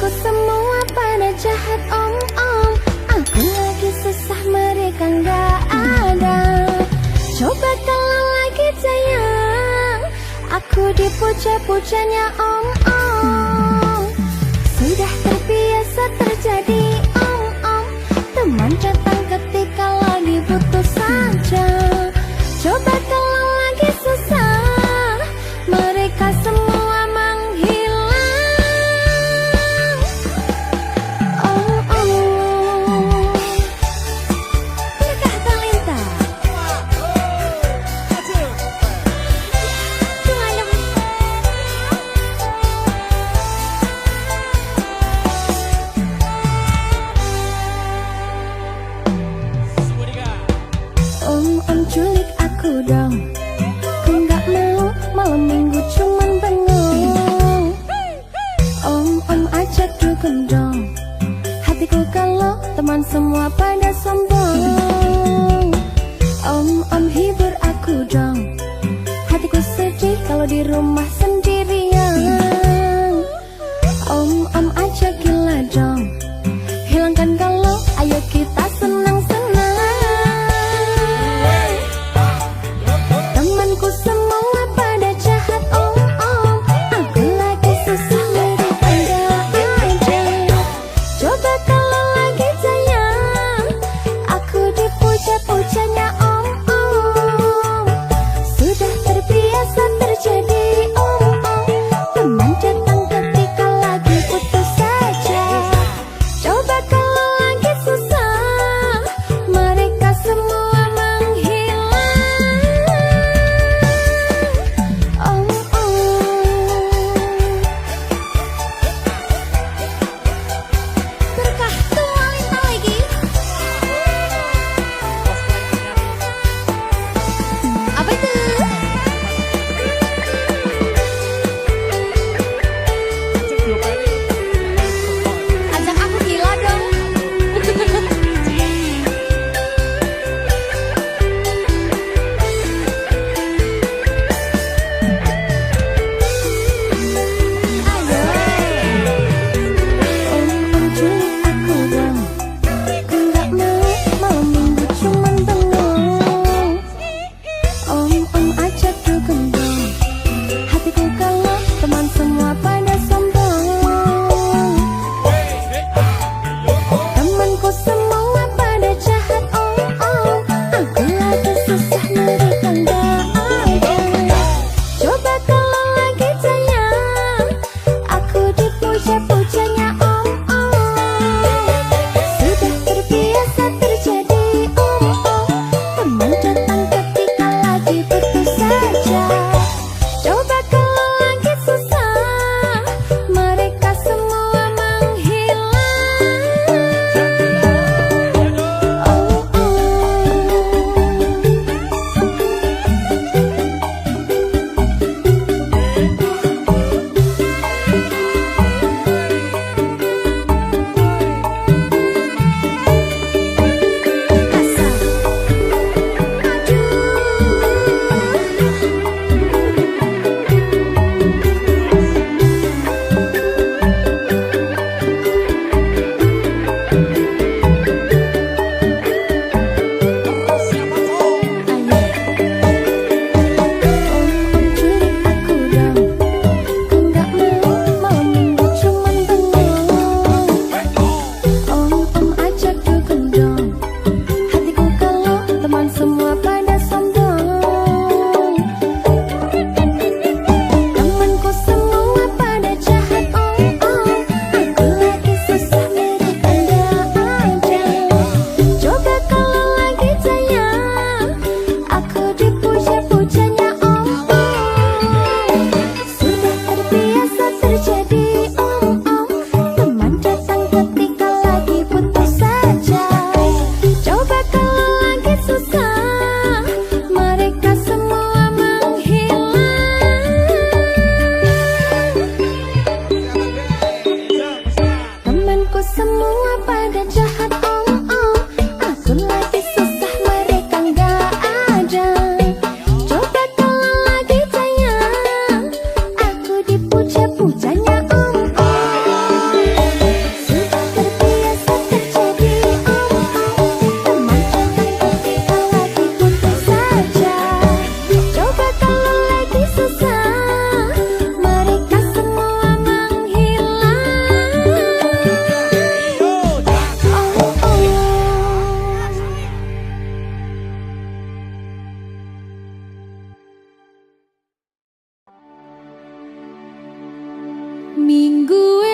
Temanku semua pada jahat om. Aku lagi susah mereka nggak ada. Coba kalau lagi sayang, aku dipuja-pujanya om. Sudah terbiasa terjadi om. Teman datang ketika lagi butuh saja. Coba kalau lagi susah, mereka semua menghilang. Dekah Talenta. Tungalem. Om culik aku dong. Ku nggak mau malam minggu cuman bengong. Om ajak dukung dong. Hatiku kalau teman semua pada sombong. Om hibur aku dong. Hatiku sedih kalau di rumah sendirian. Om ajak gila dong. Hilangkan kalau ayo kita senang-senang. Temanku semua pada jahat om. Aku lagi susah mereka nggak ada. Coba kalau lagi sayang, aku dipuja-pujanya om. Sudah terbiasa terjadi om.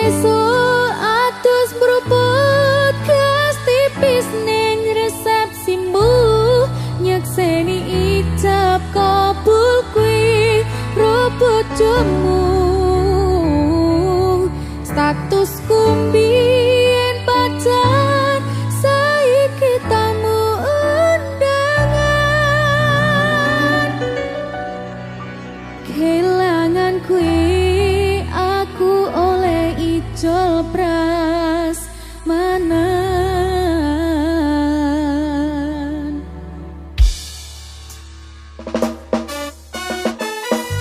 esuk atus mruput gas tipis ning resepsimu nyekseni ijab kabul kuwi rebut jemu statusku mbien pacar saiki tamu undangan kelangan kuwi aku oleh ijol pras manan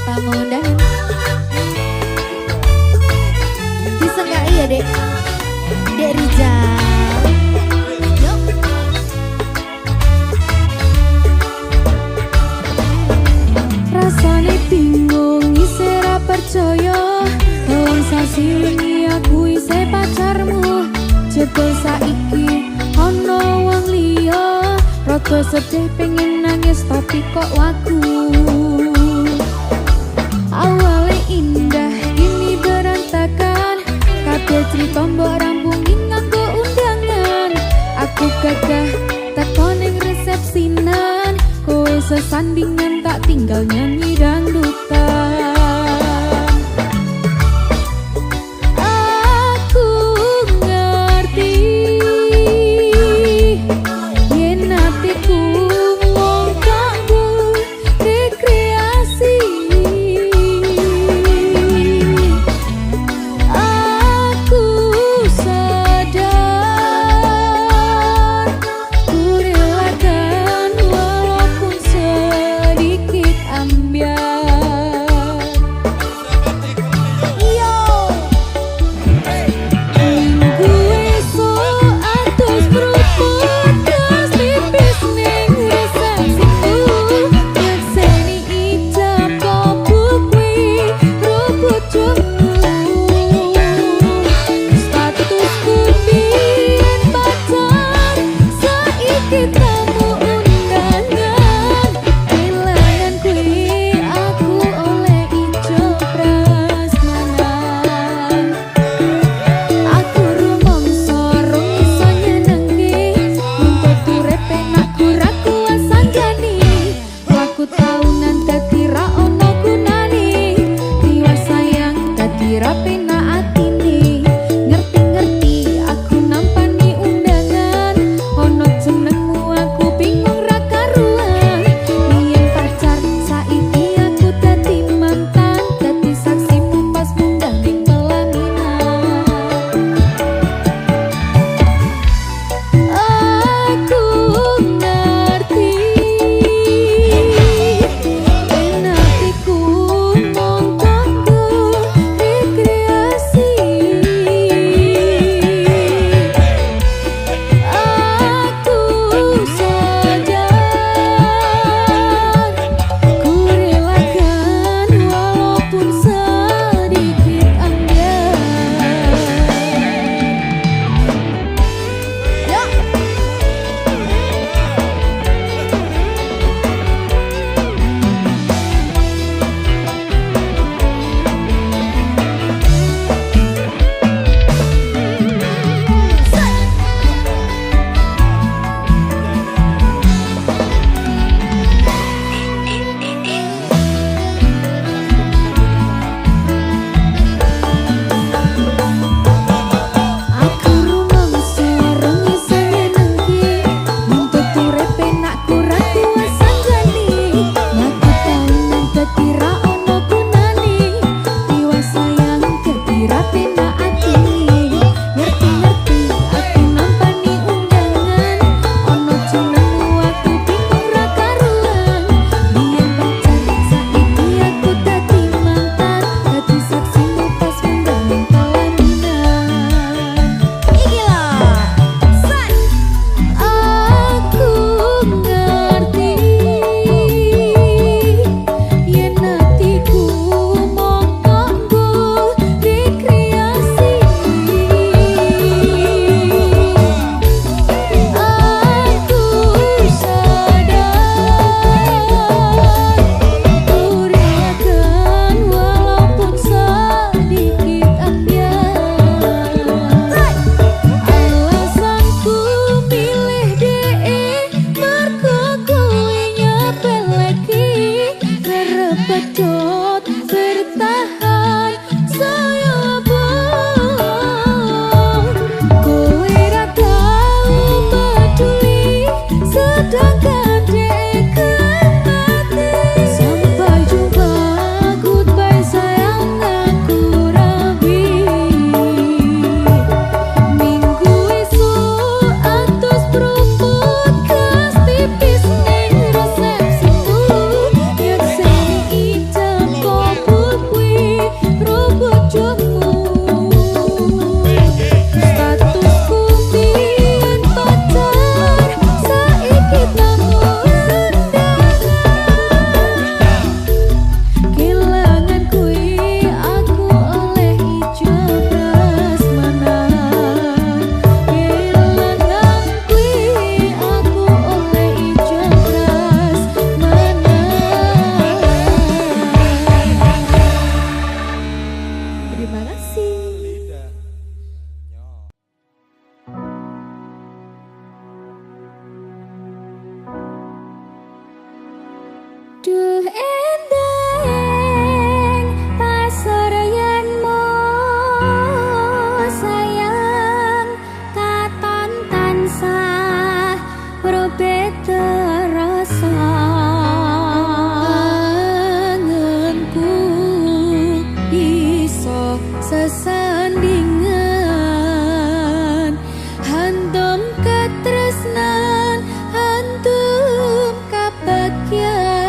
tamu undangan bisa nggak iya dek dek Rizal yuk rasane bingung isih ra percaya wong sasi wingi aku isih pacarmu jebul saiki ana wong liya rada sedih pengen nangis tapi kok wagu awale indah ini berantakan kabeh cerita mbok rampungi nganggo undangan aku gagah teko ning resepsinan kowe sesandingan tak tinggal nyanyi dangdutan aku ngerti yen atiku mung kanggo rekreasi aku sadar ku relakan walaupun sedikit ambiar yo minggu esok atus beruput gas tipis ning resepsiku nyekseni ijab kabul kuwi rebut jemu statusku mbien pacar saiki tamu undangan kelangan kuwi aku oleh ijol prasmanan aku rumangsa rong iso nyenengke nuntut urip penak ora kuasa jani laku taunan dadi ra ono gunane liwat sayang dadi ra penak atine ngerti-ngerti aku nampani undangan ono jenengmu aku bingung ra karuan biyen pacar saiki aku dadi mantan dadi saksimu pas munggah ning pelaminan aku ngerti yen atiku mung kanggo rekreasi aku sadar ku relakan walaupun sedikit ambiar yo aku rumangsa rong iso nyenengke nuntut urip penak ora kuasa jani ngaku taunan dadi ra ono gunane liwat sayang dadi ra penak atine ngerti-ngerti aku nampani undangan ono jenengmu aku bingung ra karuan biyen pacar saiki aku dadi mantan dadi saksimu pas munggah ning pelaminan iki lho san aku ngerti yen atiku mung kanggo rekreasi Duh endang pasoryanmu sayang katon tansah berbeda rasa angenku iso sesandingan hantum ketresnan hantum kabagyan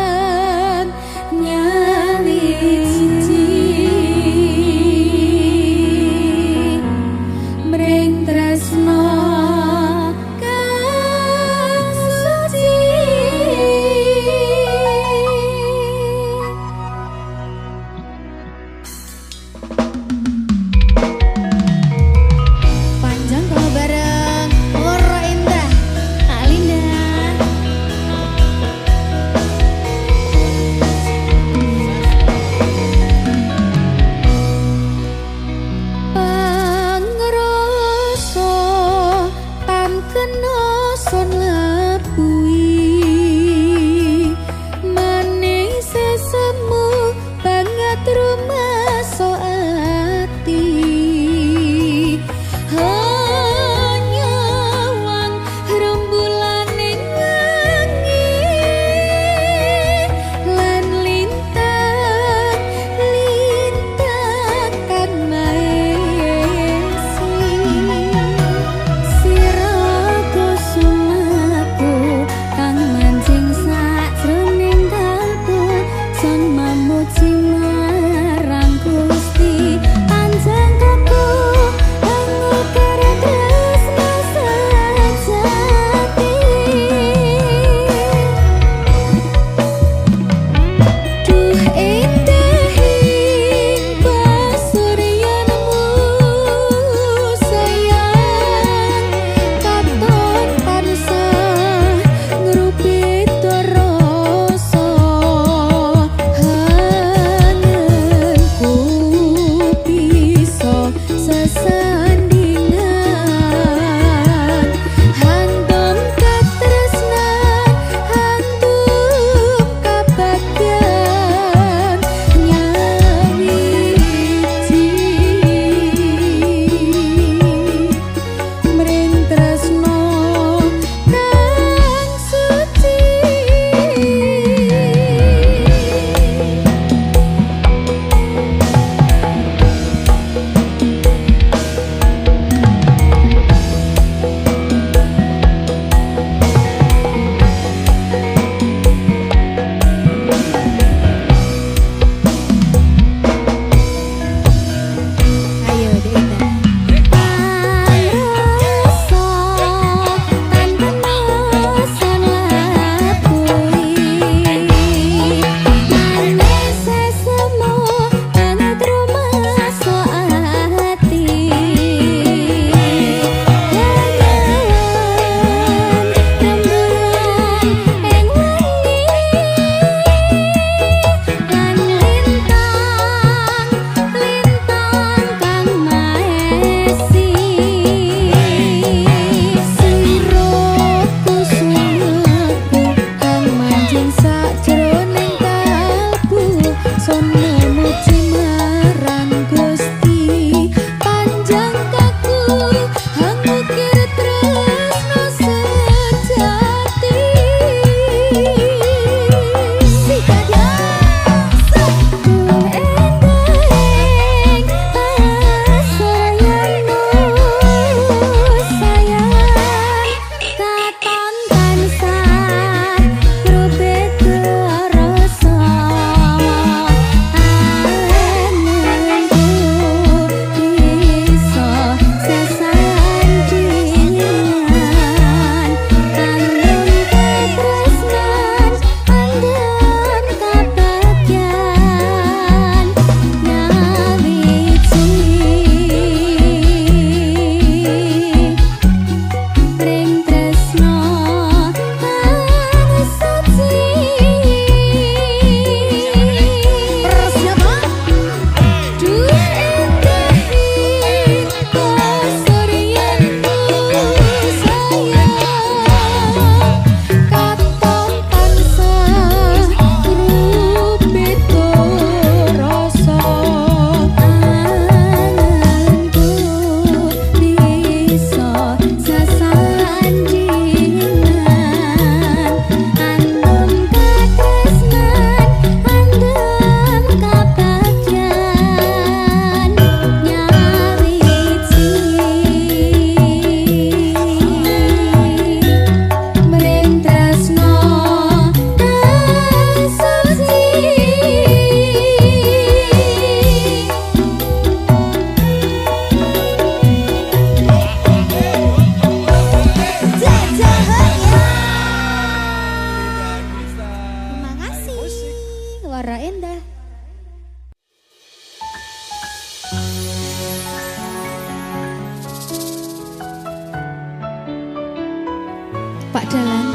Pak Dalan.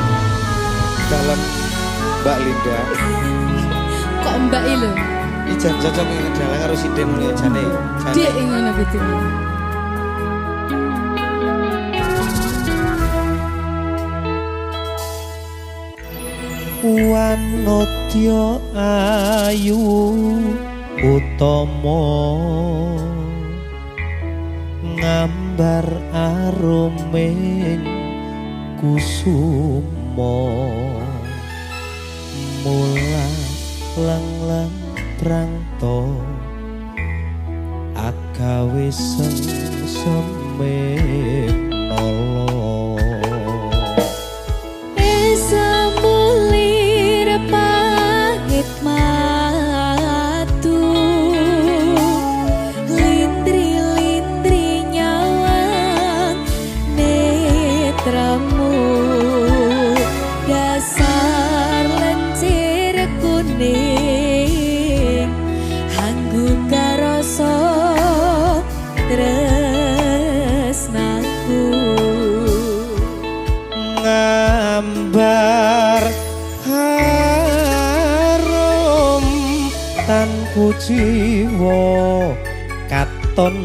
Dalam Mbak Linda. Kok Mbak lho? Iki jan cocok ngene dalan karo sinden ya jane. Dek ngono gitu. Wanodya ayu utama ngambar aruming kusuma mula lang-lang prangto agawe sengseme nolo Esa mulir pahit matu lindri-lindri nyawang netramu dasar lencir kuning hanggu karasa tresnaku ngambar harum tanku jiwa katon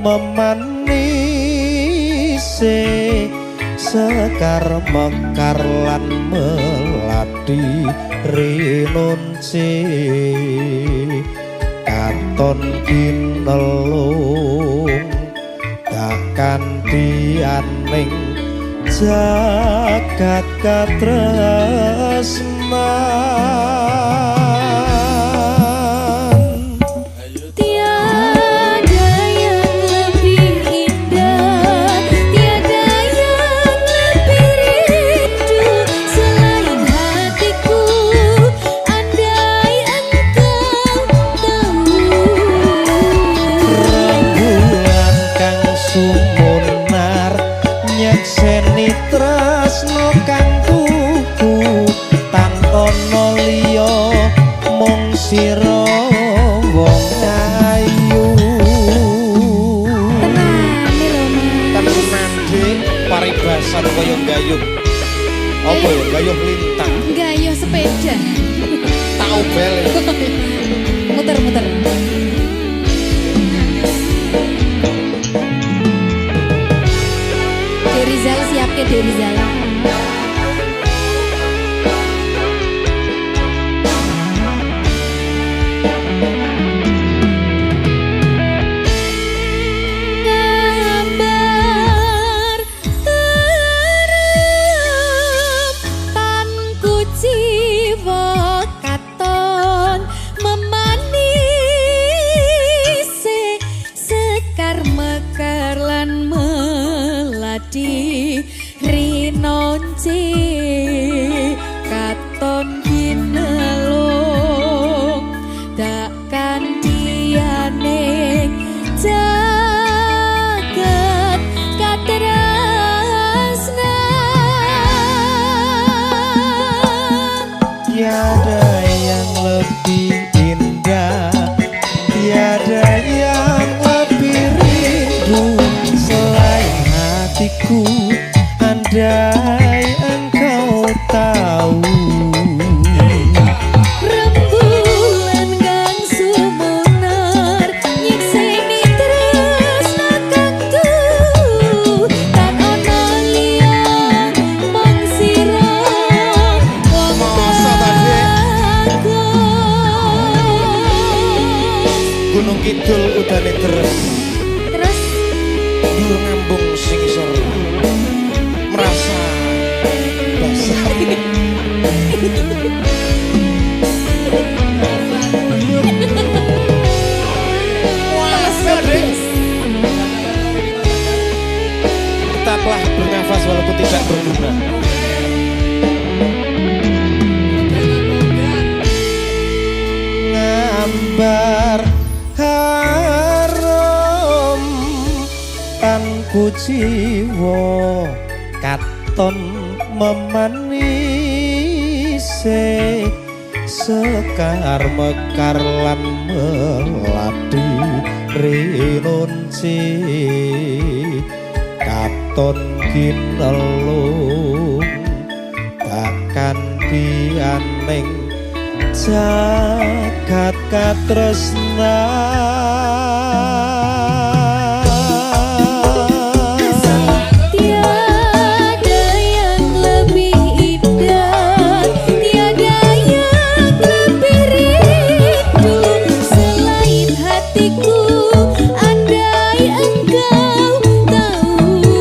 memanise sekar mekar lan melati rinunci katon kinelung takkan dianing jagat katresnan tiada yang lebih indah tiada yang lebih rindu selain hatiku andai engkau tahu rembulan kang sumunar nyekseni tresno kang tuku tanpa liya mung sira wong ayu Tenan Dik, paribasan kaya gayuh. Apa ya gayuh lintang. gayuh sepeda Tau bel. muter-muter Derizal siap ke Derizal gambar tanku jiwa katon memanisi sekar mekar lan melati rinonci katon ginelung takkan dianing jagat katresnan tiada yang lebih indah tiada yang lebih rindu selain hatiku andai engkau tahu rembulan kang sumunar nyekseni tresna kang tuku tak ana liya mung sira wong Masa ta, Dik? bagus Gunung Kidul udane deres. terus Dur ngambung sing isor. Merasa basah. Tetaplah bernafas walaupun tidak berguna. ngambar harum tanku jiwa katon memanise sekar mekar lan melati rinunci katon kinelung bianing jagat katresnan. Tiada yang lebih indah, tiada yang lebih rindu selain hatiku. Andai engkau tahu,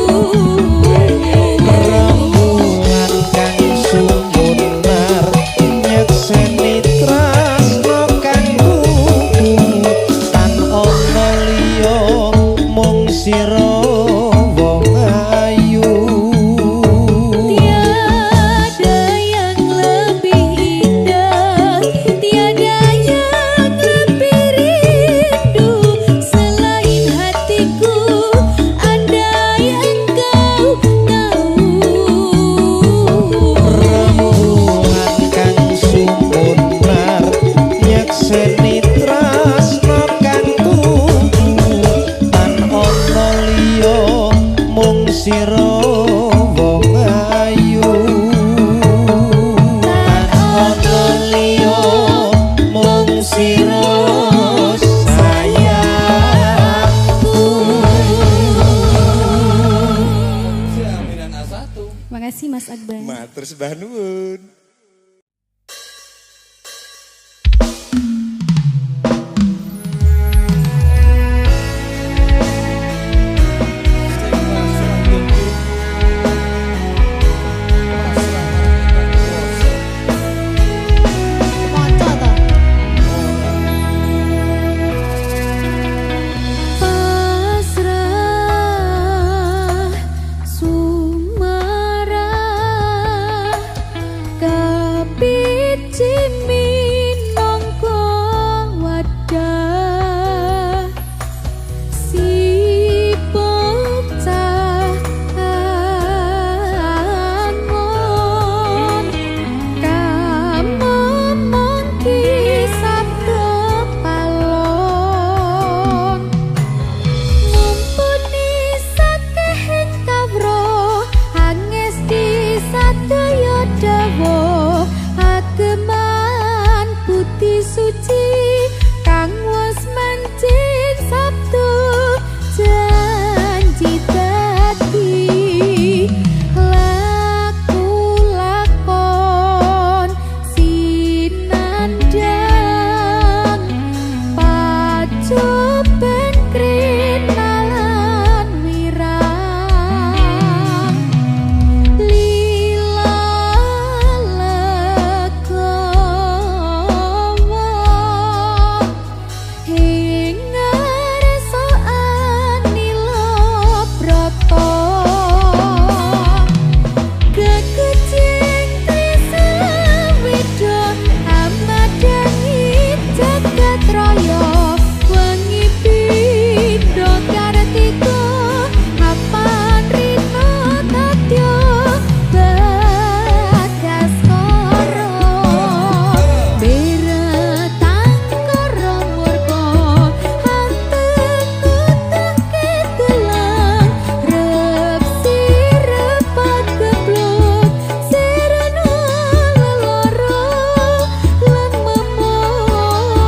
Rembulan kang sumunar nyekseni tresno kang kudu tan ana liya mung sira wong ayu. tiada yang lebih indah, tiada yang lebih rindu selain hatiku. Andai engkau tahu, Rembulan kang sumunar nyekseni tresno kang kudu tan ana liya mung sira wong ayu. Tan ana liya mung sira sayangku. Makasih Mas Akbar. Matur sembah nuwun. Maca ta? Pasrah sumarah kapiji minangka wadah si bocah angon kamomong kisah kepalon mumpuni sakehing kawruh angesti sadaya dawa ageman putih suci kang wis mancing sabtu janji dadi laku lakon sinandang pacoban krinalan wirang lila legowo hingar soan nilo broto kekecing trisawida amadangi jagat raya wengi pindho kartika apan rina tatya bagaskara beratang karo murka hanteku teke telang rep sirepat geblok serena leloro lan memolong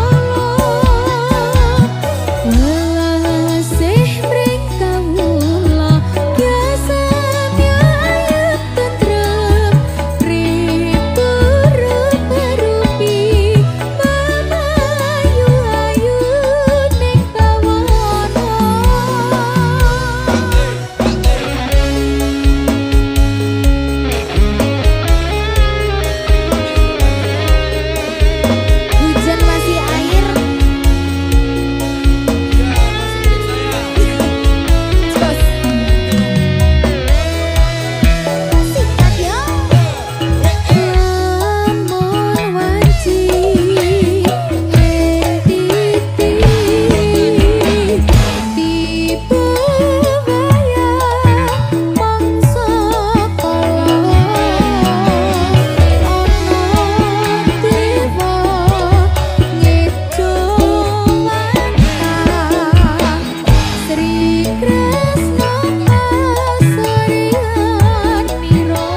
welasih mring kawula biasanya ayat tentrem ribu-rupi mamayu-ayu ning bawana. Hujan masih air. Cus. Sikat yo. Lamun wanci titi tiba wayah mangsa kala ana dewa ngejo wantah Sri Kresna pasarian mira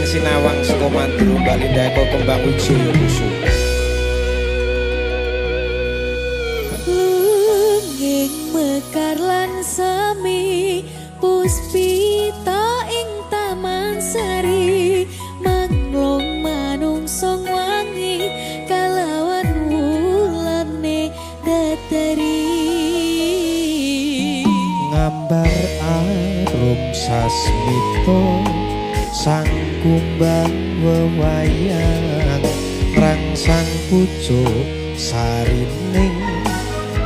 sinawang saka mandru Mbak Linda Eko kembang wijaya kusuma. Lungging mekar lan semi puspita ing taman sari manglong manungsong wangi kalawan wulane datari ngambar arum sasmito sang kumbang wewayang rangsang pucuk sarining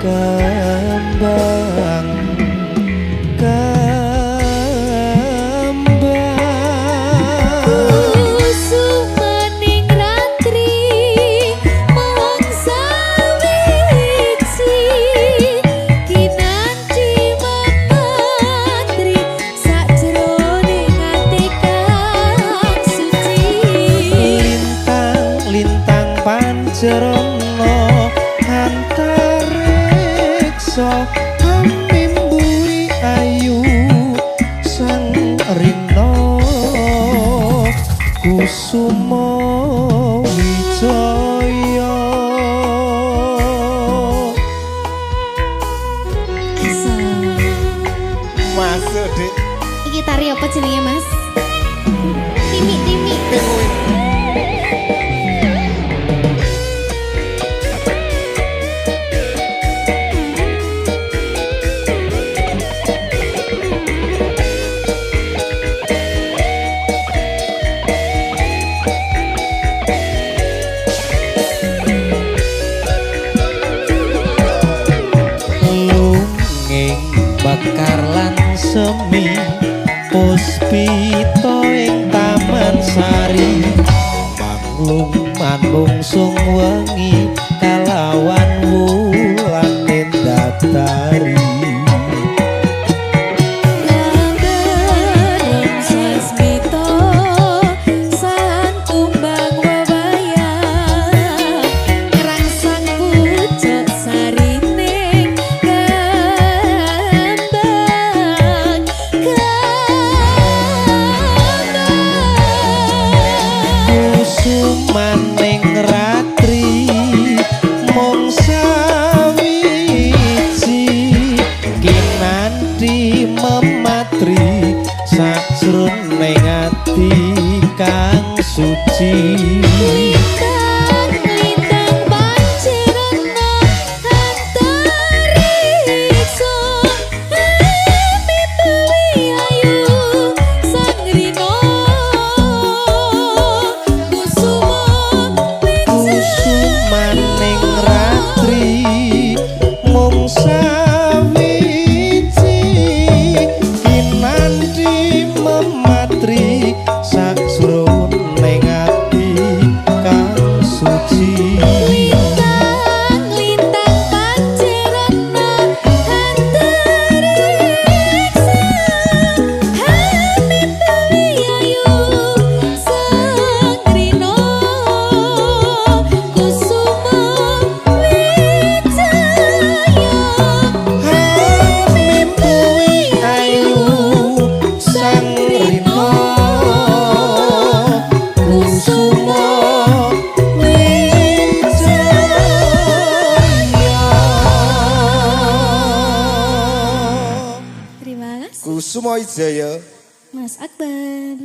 kembang Kusumaning ratri mangsa wiji kinanti mematri sakjroning ati kang suci lintang pancerana antareksa amimburi ayu sang rina kusuma wijaya Masuk Dik. iki tari apa jenenge Mas? Timi lunging bakar lan semi puspita ing taman sari manglung manungsung wengi kalawan wulan datari Lambareng sasmito san kumbang wewayang rangsang pucuk sarining kembang kusumaning ratri mung sawiji kinanti mematri sajroning ati kang suci Lintang pancerana antariksa mimpi ayu sang rina kusumaning ratri mung sawiji kinanti mematri sajroning ati kang suci Lintang pancerana antariksa mimpi ayu sang rina kusuma wijaya mimpi ayu sang rina kusuma wijaya. Terima kasih Kusuma Wijaya. Mas Akbar.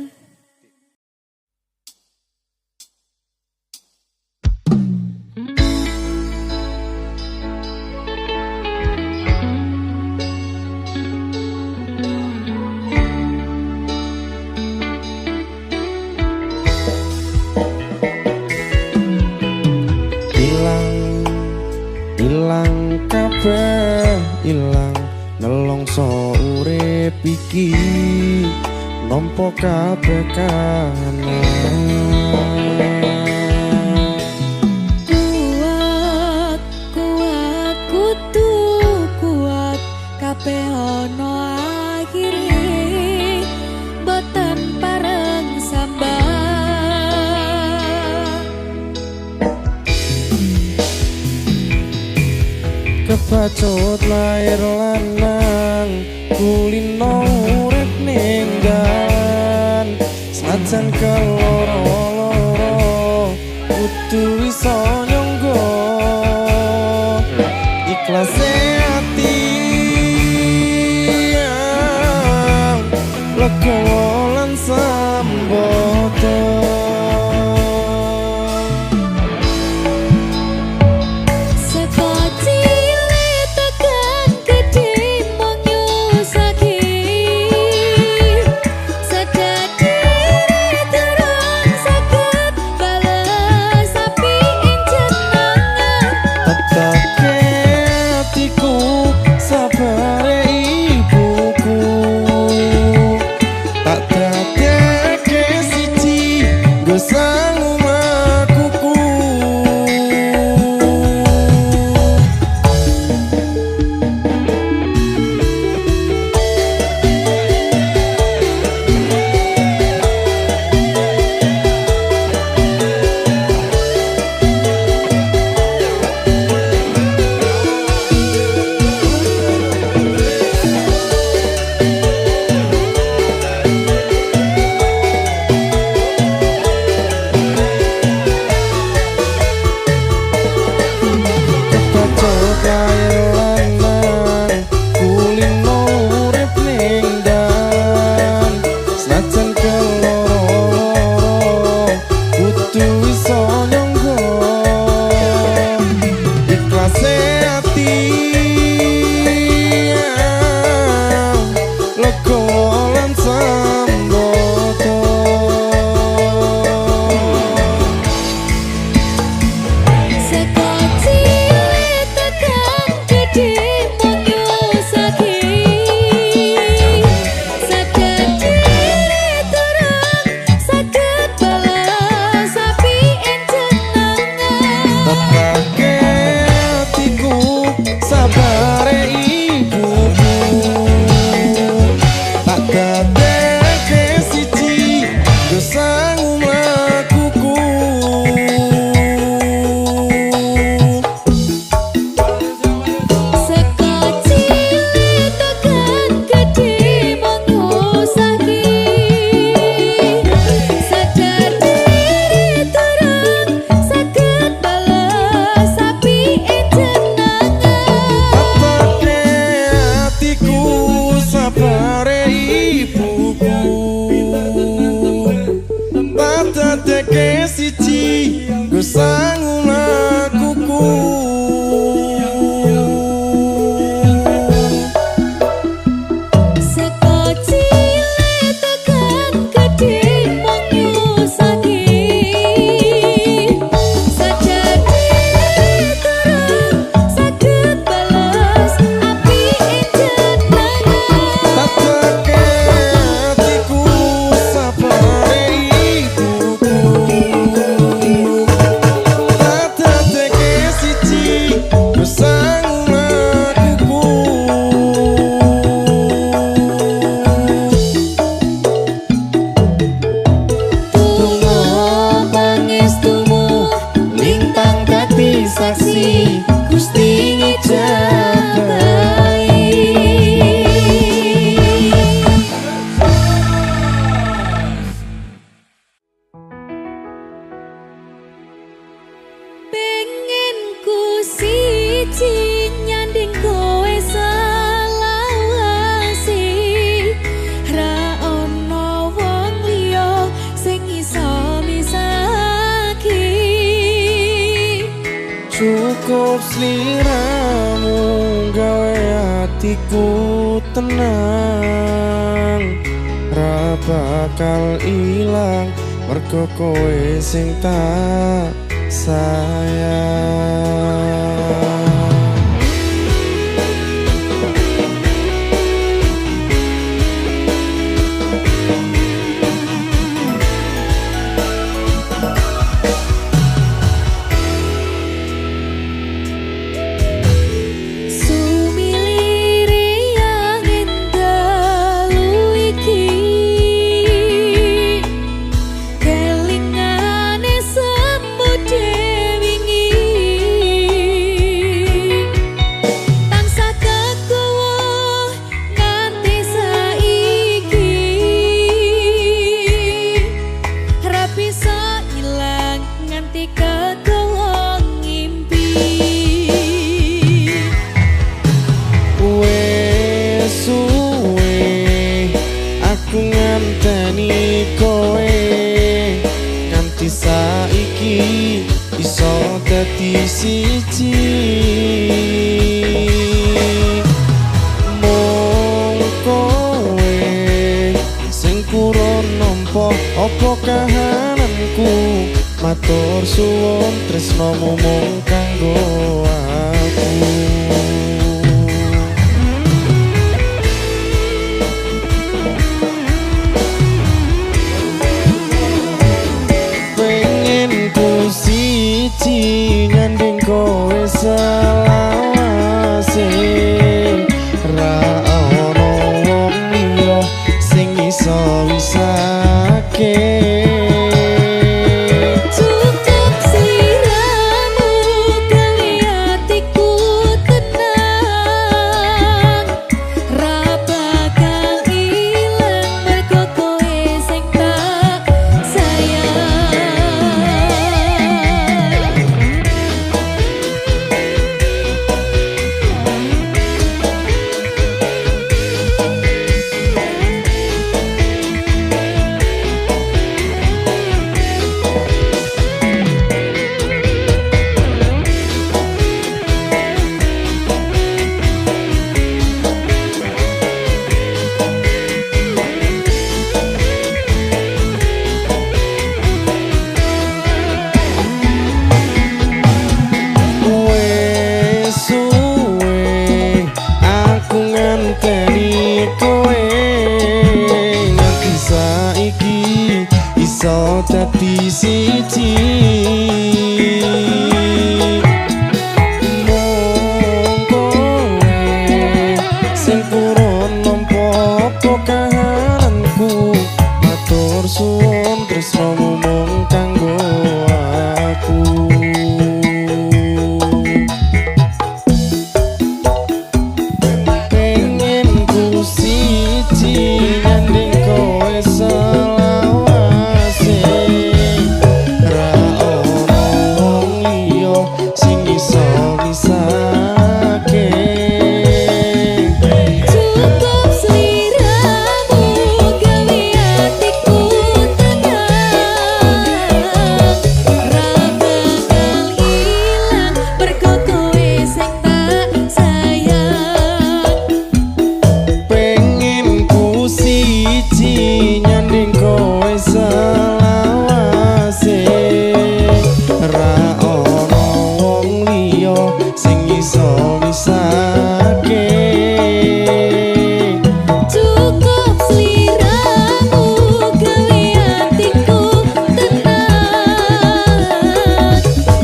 Ilang kabeh ilang nelongso urip iki nampa kabeh kahanan Kuat, kuat, kudu kuat kabeh ana akhire boten pareng sambat kebacut lair lanang kulino urip ninggalan Senajan keloro-loro kudu iso nyonggo ikhlase ati legowo lan sambodo. Cukup sliramu gawe hatiku tenang, ra bakal ilang mergo kowe sing tak sayang. dadi siji mung kowe sing kurang nampa apa kahananku matur suwun tresnomu mung kanggo aku. Nyanding kowe selawase ra ono wong liya sing iso wisake. Cukup sliramu gawe atiku tenang, ra bakal ilang mergo kowe sing tak sayang. Iso dadi siji mung kowe sing purun nampa apa kahananku matur suwun tresnomu mung kanggo aku. Pengen ku siji nyanding kowe Cukup sliramu gawe atiku tenang, ra bakal ilang mergo kowe sing tak sayang. pengen ku siji nyanding kowe selawase ra ono wong liya sing iso misake. Cukup sliramu gawe atiku tenang,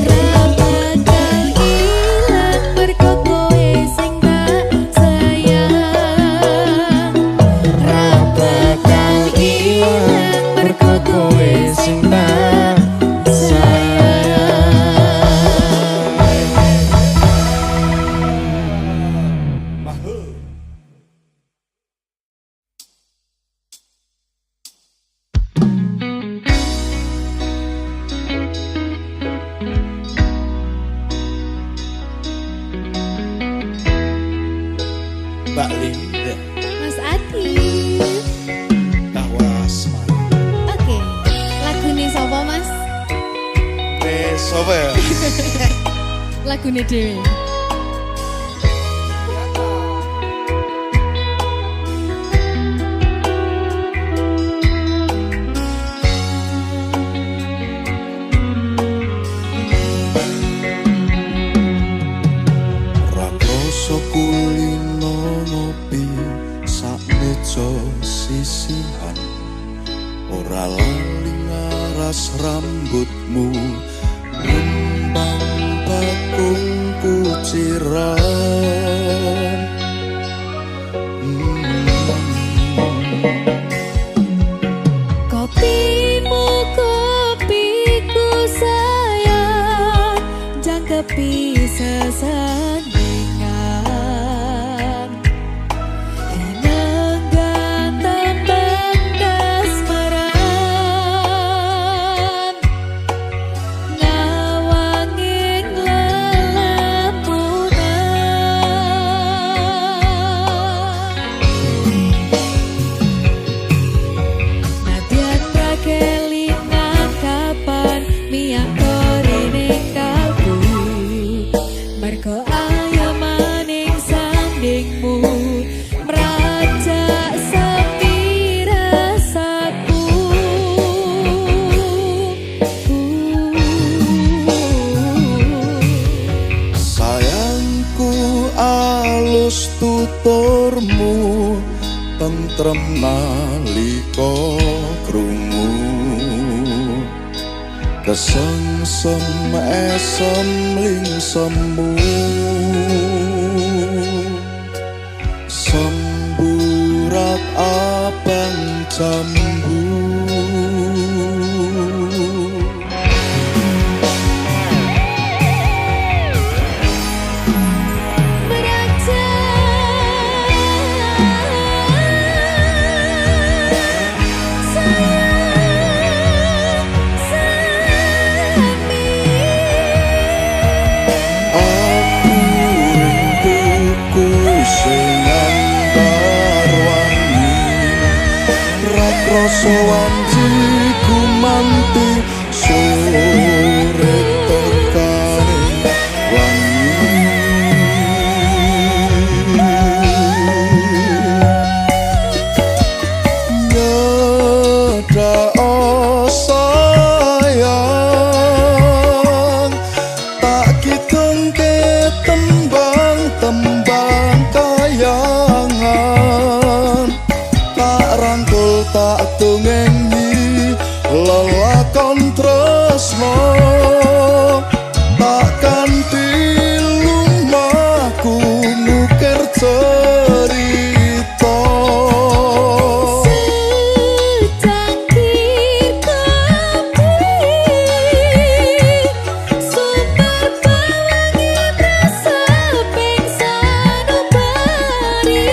ra bakal ilang mergo kowe sing tak sayang. Ra bakal ilang mergo kowe sing tak Mbak Linda Mas Adi. Tawas man. Oke, lagune sapa Mas? Sopo ya? Lagune dhewe. Rakrasa kulino ngopi sak meja sisihan ora lali ngaras rambutmu ngembang bakung kuciran. Kopimu kopiku sayang, jangkepi sesandingan. alus tuturmu tentrem nalika krungu kesengsem esem lingsemu semburat abang jambu sowan jiku manti sore tekane wangi nyeda sayang tak kidung ke tembang-tembang kayangan tak rangkul tak tungengi lelakon tresno takkan dilumahku nukir cerita secangkir kopi super bawangi rasa pingsan ubari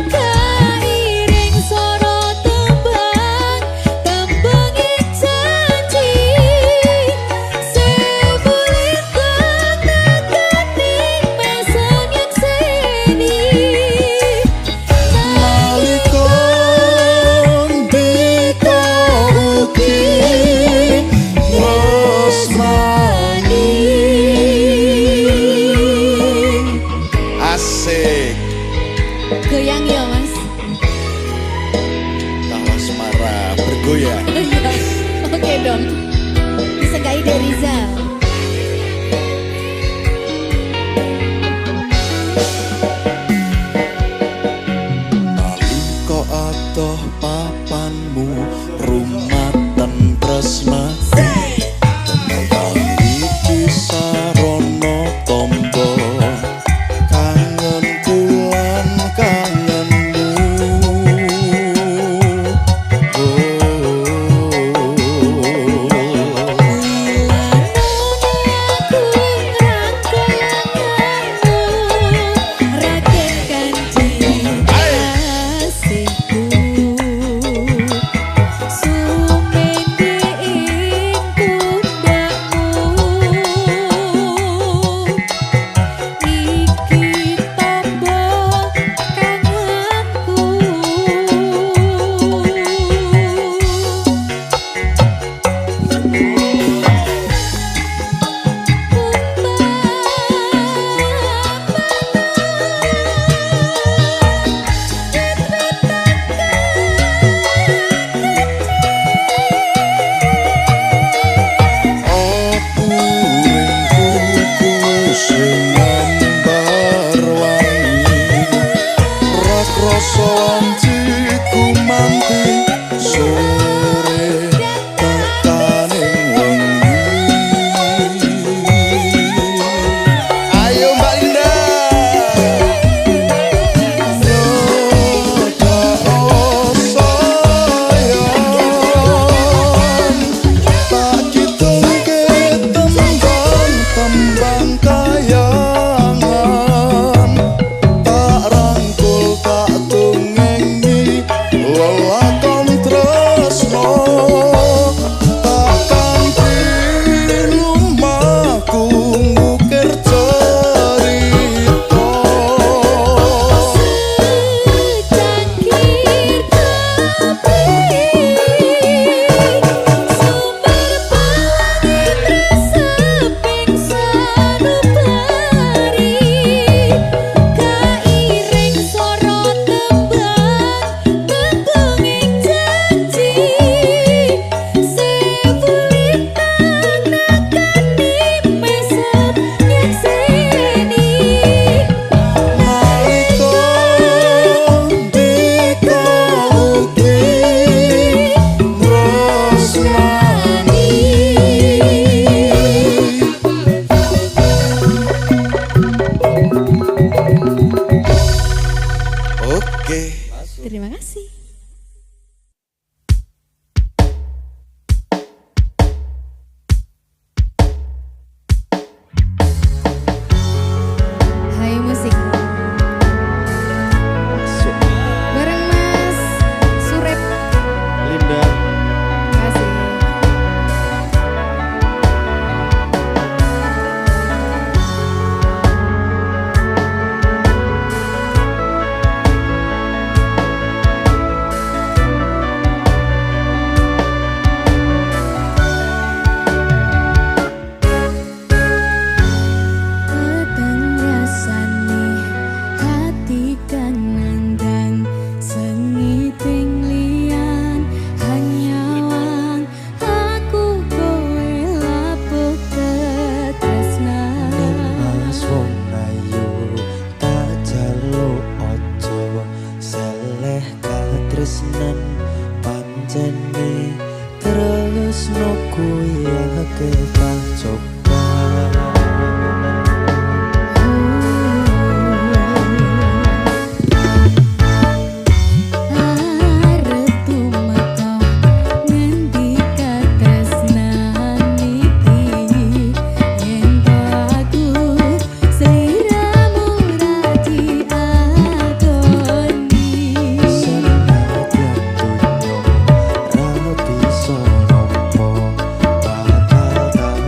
kairing soro tembang janji sebulit nakaning mesem yang seni nalikon biko ugi tresnani asik goyang ya mas. tawa semara bergoyang Oke dong, disegai dari Rizal. nalika adoh papanmu rumatan tresnati tembang iki sarana tombo kangen bulan kangenmu kuwi akeh tak coba. Arep tumeka ngendika tresnan iki yen to aku sliramu ra diadoni. Senadyan dunyo ra bisa nampa bakal tak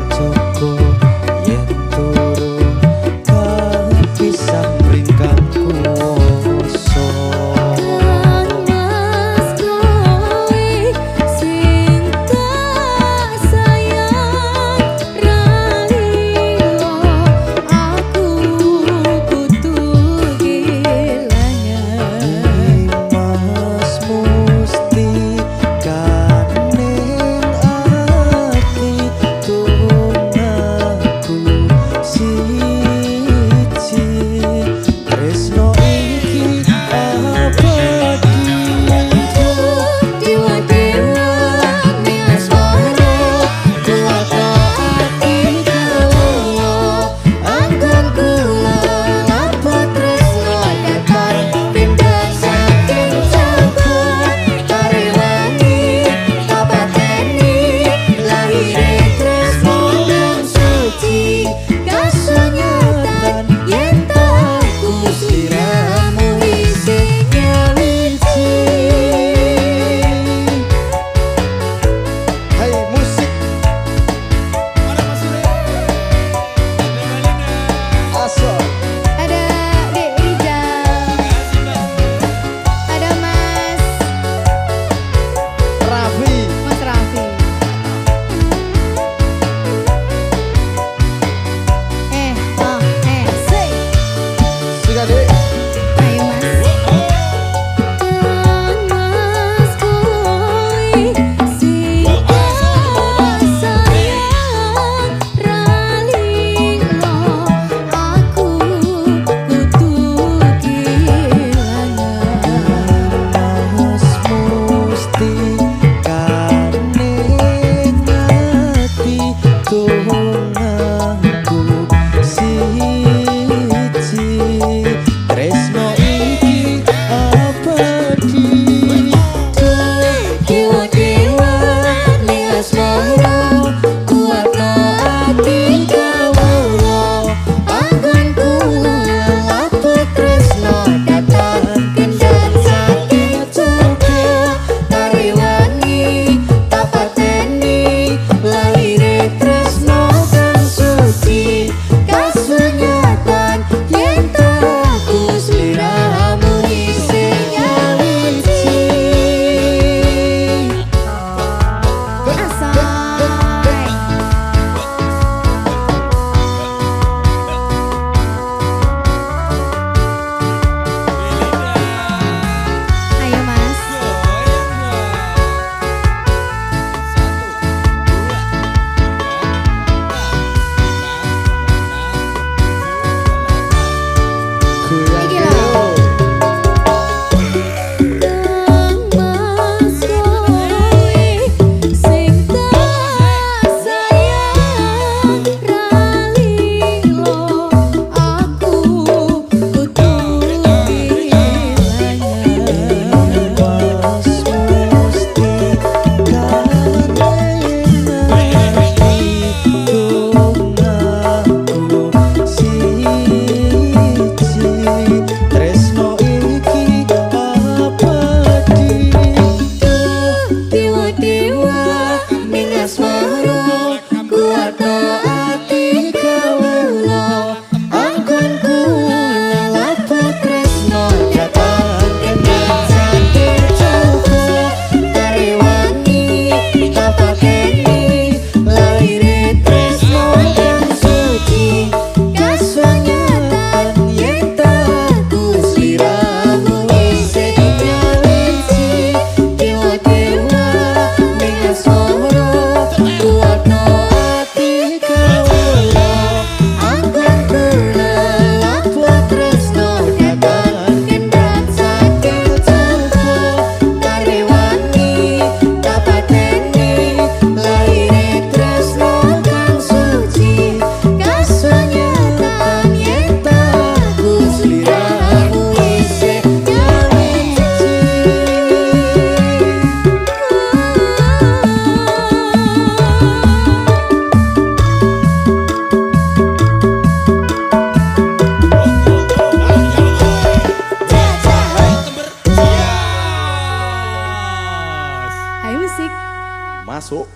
masuk.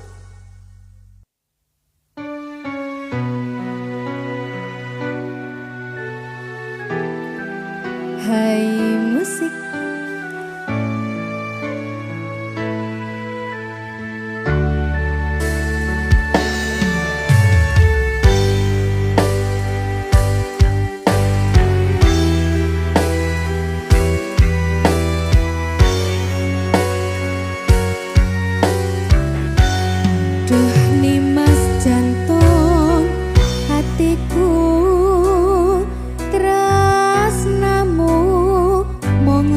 Hai musik. Duh nimas jantung hatiku tresnamu mung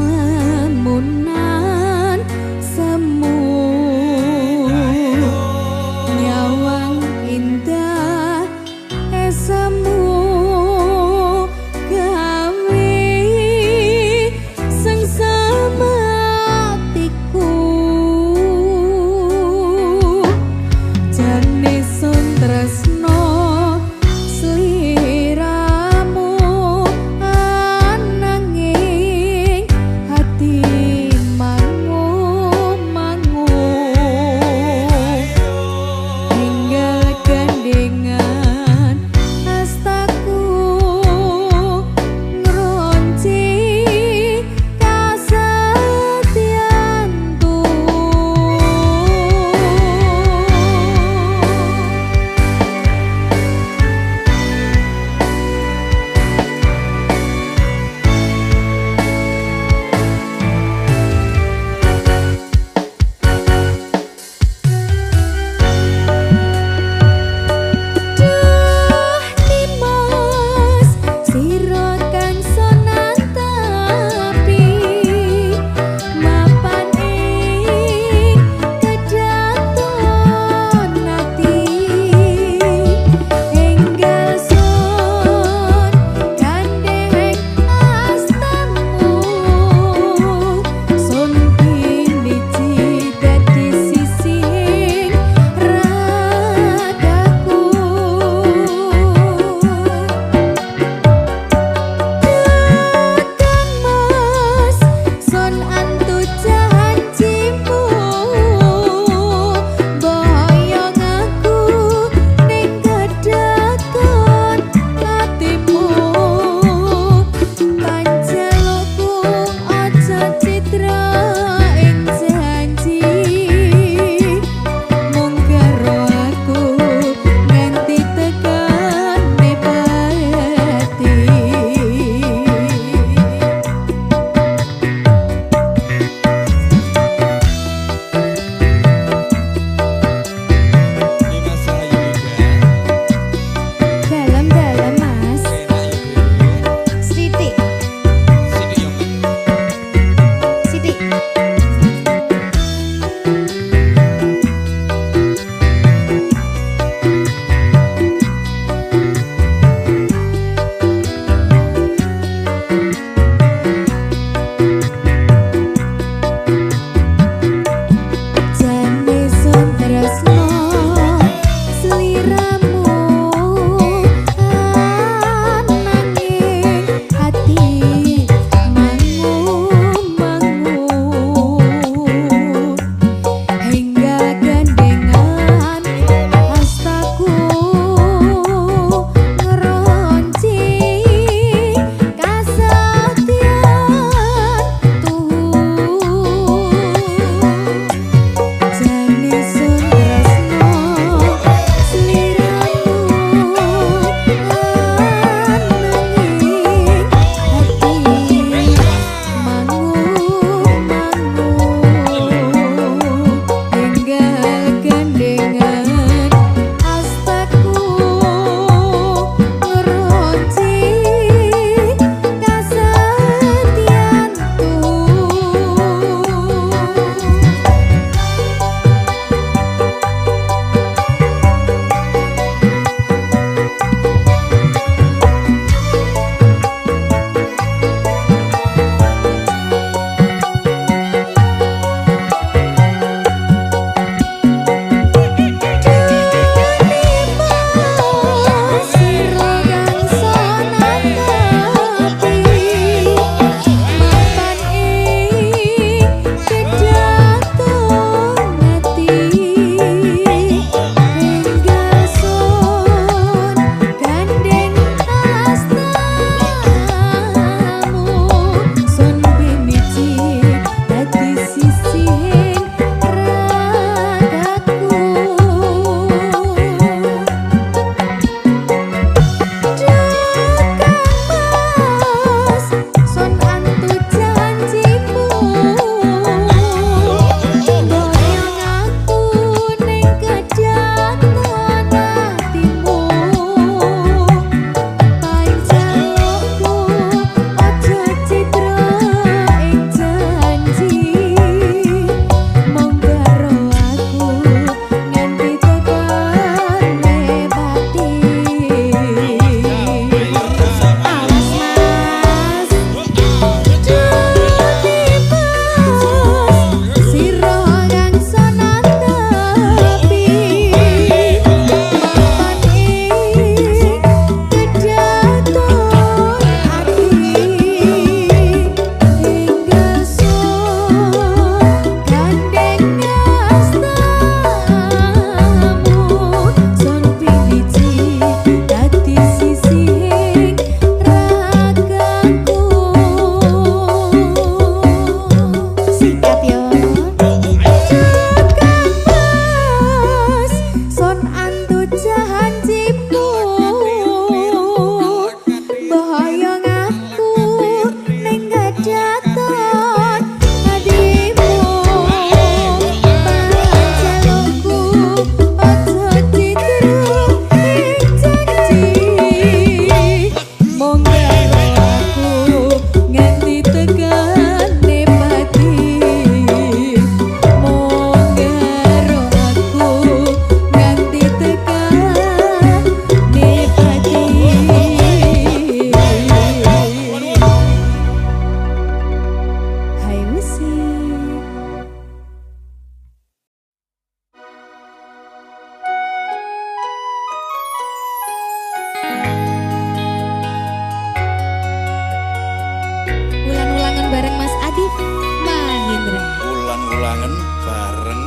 kangen bareng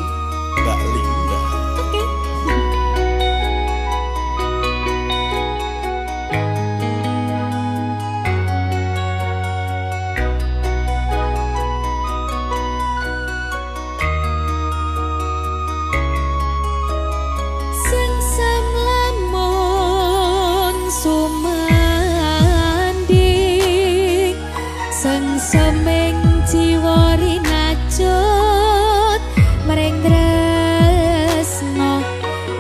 Mbak Linda. Oke. Sengsam lamun sumanding, sengseming jiwa rinajut mereng tresno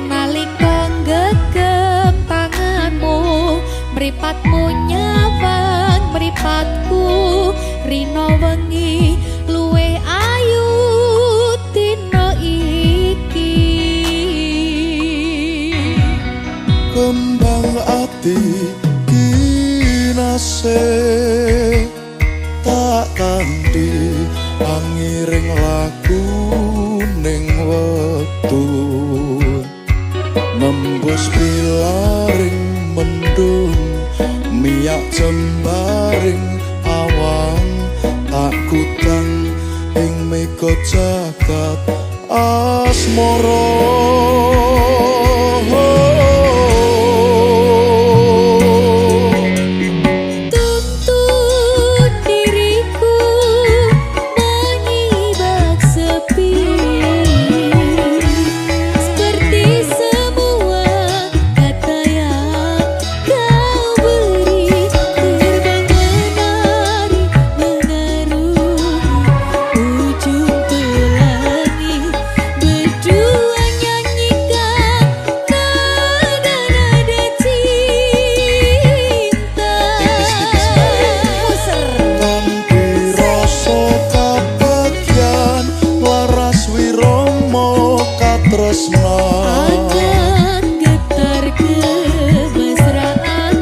nalika gegem tanganmu, mripatmu nyawang mripatku, rino wengi luwih ayu dina iki. Kembang ati kinase tak kanthi angiring laku ning wektu, nembus pilaring mendung miyak jembaring awang, tak kutang ing mega jagat asmara. Tuntun diriku menyibak sepi, seperti semua kata yang kau beri, terbang menari mengarungi ujung pelangi, berdua nyanyikan nada-nada cinta. Muser. Kanthi rasa kabagyan waras wirama katresna, Akan getar kemesraan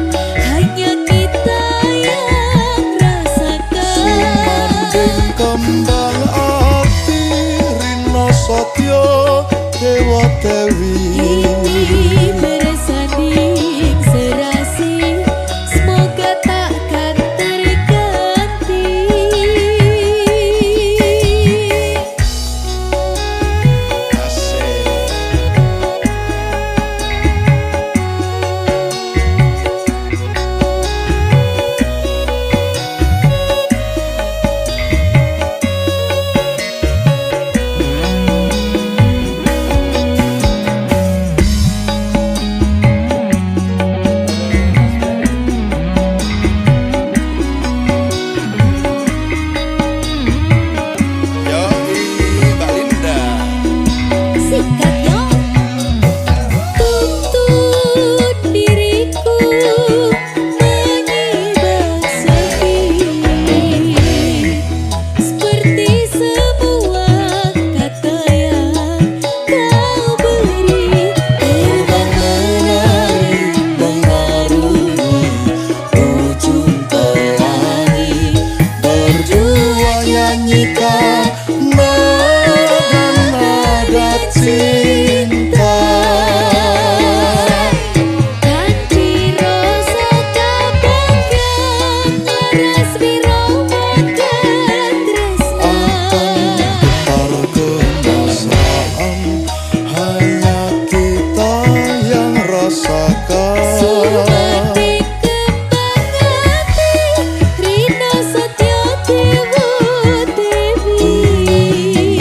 hanya kita yang rasakan. sumanding kembang ati rina satya dewa dewi. Ini bersanding serasi, semoga takkan terganti. Yoi Mbak Linda. Sikat yo. Tuntun diriku menyibak sepi, seperti semua kata yang kau beri, terbang menari Mengarungi ujung pelangi, berdua nyanyikan nada-nada cinta. kanthi rasa kabagyan laras wirama katresna. Akan getar kemesraan hanya kita yang rasakan. Sumanding kembang ati rina satya dewa dewi.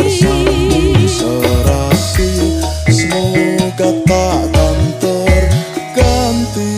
Bersanding serasi semoga takkan terganti.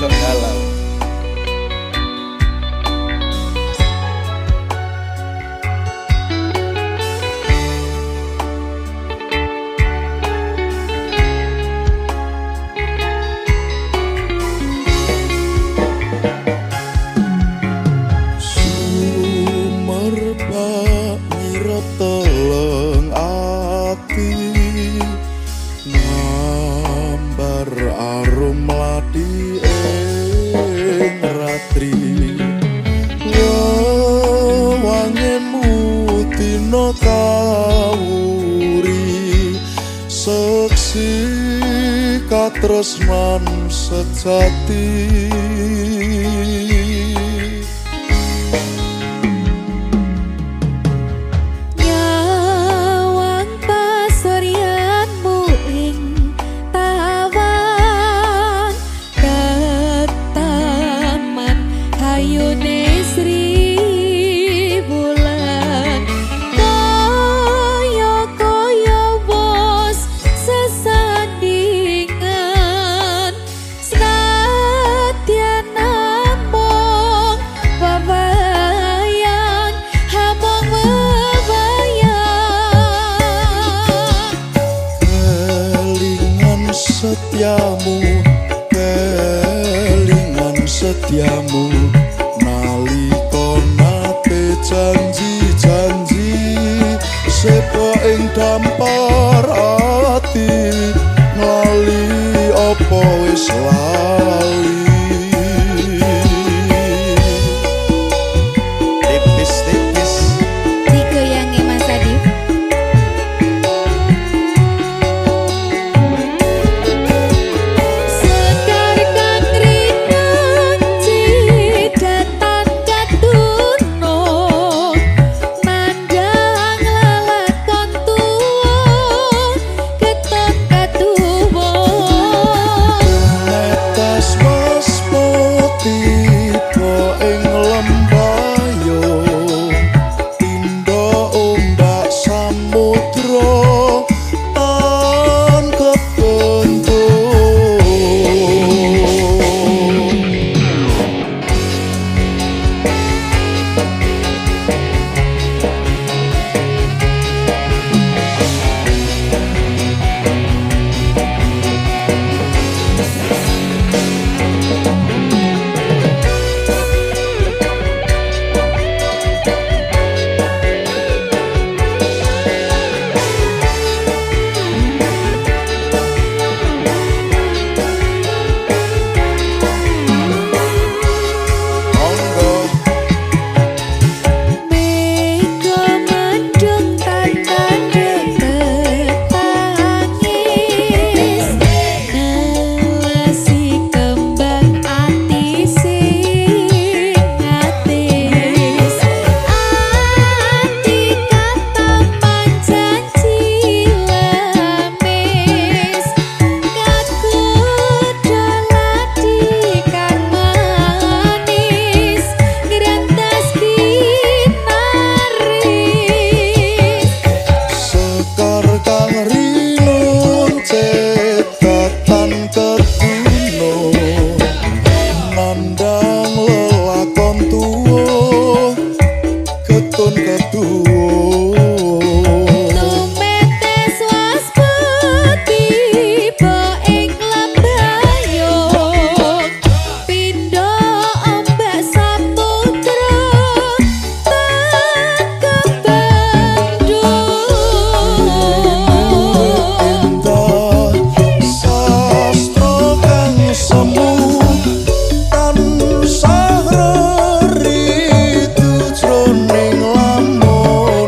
wedok halal. Sumerbak nyirep teleng ati, ngambar arum mladi ing ratri. Wangenmu dina kawuri, seksi katresnan sejati. Nyawang pasuryanmu ing tawan, ketaman hayune Sri Wulan. Kaya wos sesandingan, senadyan namung wewayan, hamung wewayan. Kelingan setiamu, kelingan setiamu, nalika nate janji-janji, sepo ing dampar ati, nglali apa wis lali. Tipis-tipis. Digoyangi Mas Adif. Sekar kang rinang cidatan katuno, mandang lelakon tuwa, ketut katuwa. Netes mas tiba ing lembayung, pindha ombak samudra tan kebentuk. Monggo Mega mendung tandane tetangis, nelesi kembang ati sing atis. Ati kataman janji lemis, kakuda ladi kang manis, ngrantas kinaris. sekar kang rinun cedatan ketuno, nandang lelakon tuwa, ketun ketuwa. Tumetes waspati tiba ing lembayung, pindha ombak samudra tan kebendung. Indah sastra kang semu, tansah reritu jroning lamun.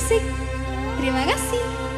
musik. Terima kasih.